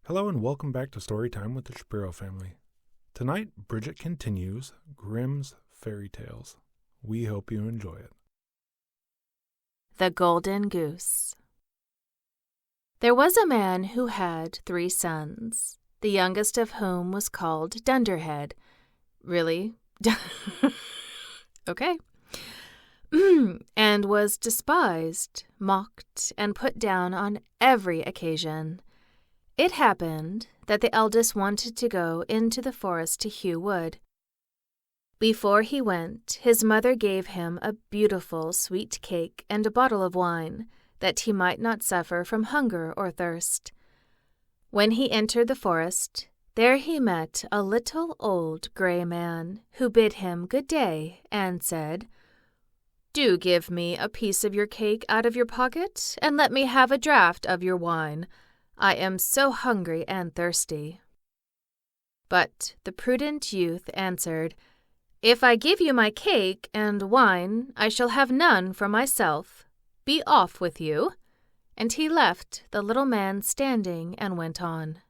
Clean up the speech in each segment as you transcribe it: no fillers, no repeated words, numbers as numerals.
Hello and welcome back to Storytime with the Shapiro family. Tonight, Bridget continues Grimm's Fairytales. We hope you enjoy it. The Golden Goose. There was a man who had 3 sons, the youngest of whom was called Dunderhead. Really? Okay. And was despised, mocked, and put down on every occasion. It happened that the eldest wanted to go into the forest to hew wood. Before he went, his mother gave him a beautiful sweet cake and a bottle of wine, that he might not suffer from hunger or thirst. When he entered the forest, there he met a little old gray man, who bid him good day and said, "Do give me a piece of your cake out of your pocket, and let me have a draught of your wine. I am so hungry and thirsty." But the prudent youth answered, "If I give you my cake and wine, I shall have none for myself. Be off with you." And he left the little man standing and went on.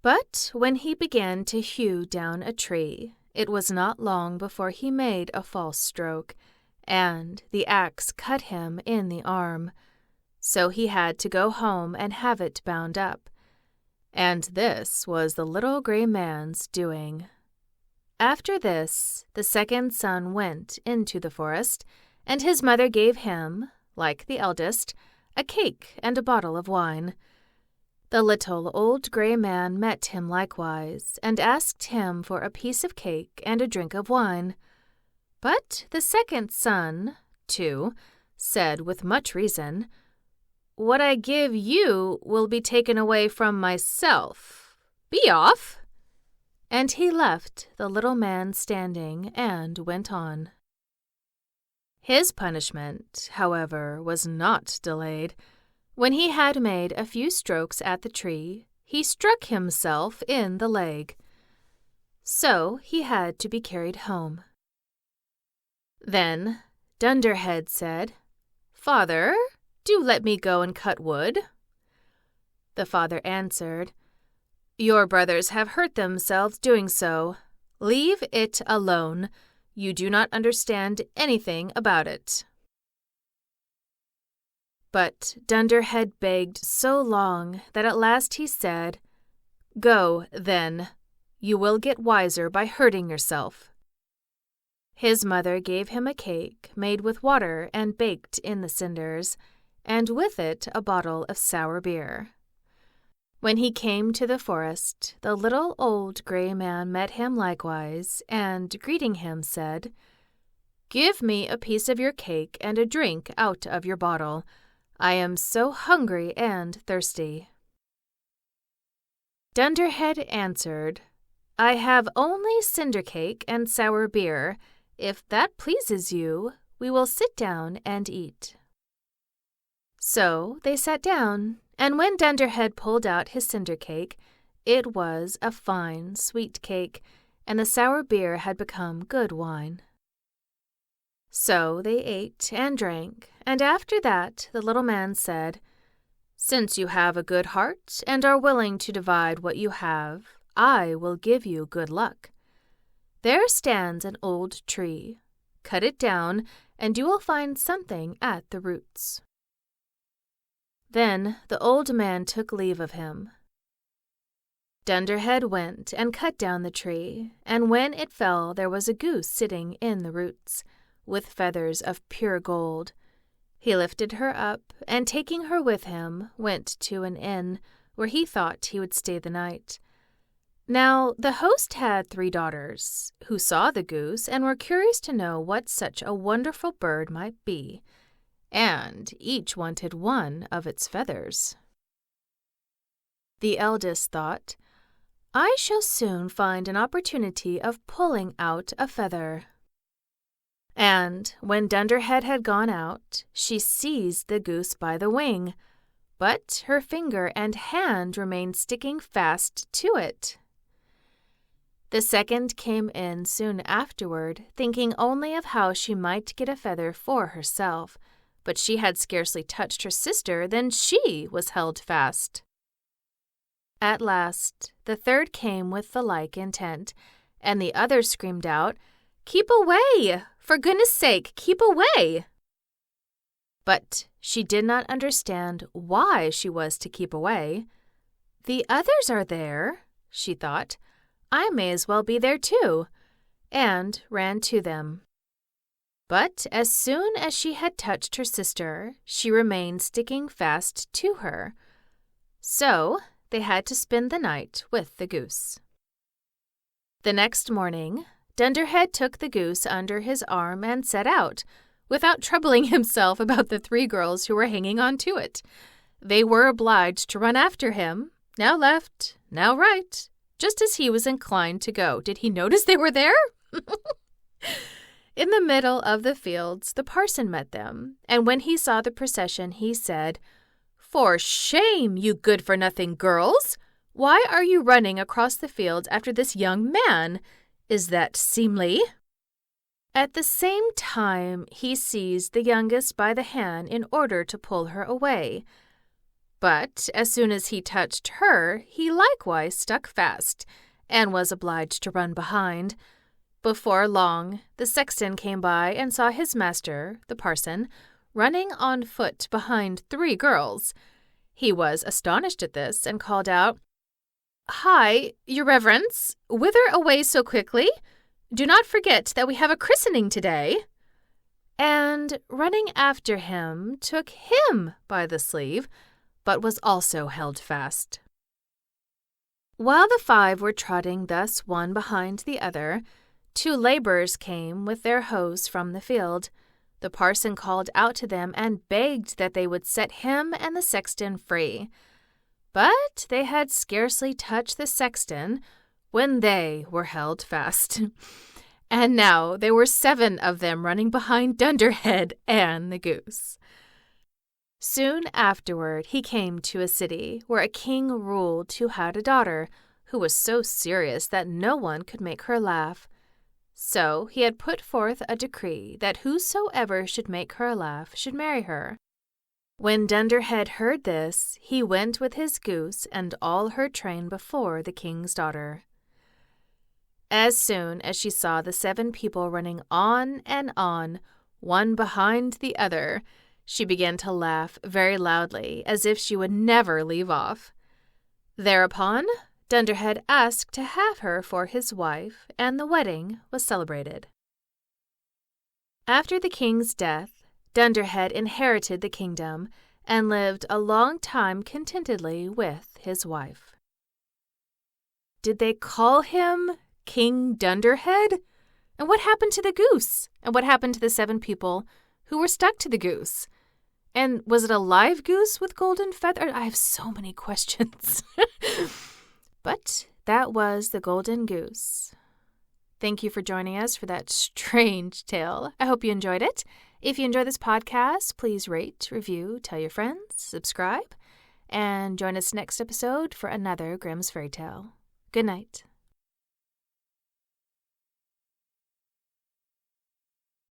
But when he began to hew down a tree, it was not long before he made a false stroke, and the axe cut him in the arm. So he had to go home and have it bound up. And this was the little gray man's doing. After this, the second son went into the forest, and his mother gave him, like the eldest, a cake and a bottle of wine. The little old gray man met him likewise, and asked him for a piece of cake and a drink of wine. But the second son, too, said with much reason, "What I give you will be taken away from myself. Be off!" And he left the little man standing and went on. His punishment, however, was not delayed. When he had made a few strokes at the tree, he struck himself in the leg. So he had to be carried home. Then Dunderhead said, "Father, do let me go and cut wood." The father answered, "Your brothers have hurt themselves doing so. Leave it alone. You do not understand anything about it." But Dunderhead begged so long that at last he said, "Go, then. You will get wiser by hurting yourself." His mother gave him a cake made with water and baked in the cinders, and with it a bottle of sour beer. When he came to the forest, the little old gray man met him likewise, and, greeting him, said, "Give me a piece of your cake and a drink out of your bottle. I am so hungry and thirsty." Dunderhead answered, "I have only cinder cake and sour beer. If that pleases you, we will sit down and eat." So they sat down, and when Dunderhead pulled out his cinder cake, it was a fine, sweet cake, and the sour beer had become good wine. So they ate and drank, and after that the little man said, "Since you have a good heart and are willing to divide what you have, I will give you good luck. There stands an old tree. Cut it down, and you will find something at the roots." Then the old man took leave of him. Dunderhead went and cut down the tree, and when it fell there was a goose sitting in the roots, with feathers of pure gold. He lifted her up, and taking her with him, went to an inn, where he thought he would stay the night. Now the host had 3 daughters, who saw the goose and were curious to know what such a wonderful bird might be, and each wanted one of its feathers. The eldest thought, "I shall soon find an opportunity of pulling out a feather." And when Dunderhead had gone out, she seized the goose by the wing, but her finger and hand remained sticking fast to it. The second came in soon afterward, thinking only of how she might get a feather for herself, but she had scarcely touched her sister than she was held fast. At last, the third came with the like intent, and the others screamed out, "Keep away! For goodness' sake, keep away!" But she did not understand why she was to keep away. "The others are there," she thought. "I may as well be there too," and ran to them. But as soon as she had touched her sister, she remained sticking fast to her. So they had to spend the night with the goose. The next morning, Dunderhead took the goose under his arm and set out, without troubling himself about the 3 girls who were hanging on to it. They were obliged to run after him, now left, now right, just as he was inclined to go. Did he notice they were there? In the middle of the fields, the parson met them, and when he saw the procession, he said, "For shame, you good-for-nothing girls! Why are you running across the fields after this young man? Is that seemly?" At the same time, he seized the youngest by the hand in order to pull her away. But as soon as he touched her, he likewise stuck fast, and was obliged to run behind. Before long, the sexton came by and saw his master, the parson, running on foot behind 3 girls. He was astonished at this, and called out, "Hi, your reverence, whither away so quickly? Do not forget that we have a christening today." And running after him, took him by the sleeve, but was also held fast. While the 5 were trotting thus one behind the other, 2 laborers came with their hoes from the field. The parson called out to them and begged that they would set him and the sexton free. But they had scarcely touched the sexton when they were held fast. And now there were 7 of them running behind Dunderhead and the goose. Soon afterward he came to a city where a king ruled who had a daughter who was so serious that no one could make her laugh. So he had put forth a decree that whosoever should make her laugh should marry her. When Dunderhead heard this, he went with his goose and all her train before the king's daughter. As soon as she saw the 7 people running on and on, one behind the other, she began to laugh very loudly, as if she would never leave off. Thereupon, Dunderhead asked to have her for his wife, and the wedding was celebrated. After the king's death, Dunderhead inherited the kingdom and lived a long time contentedly with his wife. Did they call him King Dunderhead? And what happened to the goose? And what happened to the 7 people who were stuck to the goose? And was it a live goose with golden feathers? I have so many questions. But that was the Golden Goose. Thank you for joining us for that strange tale. I hope you enjoyed it. If you enjoy this podcast, please rate, review, tell your friends, subscribe, and join us next episode for another Grimm's Fairy Tale. Good night.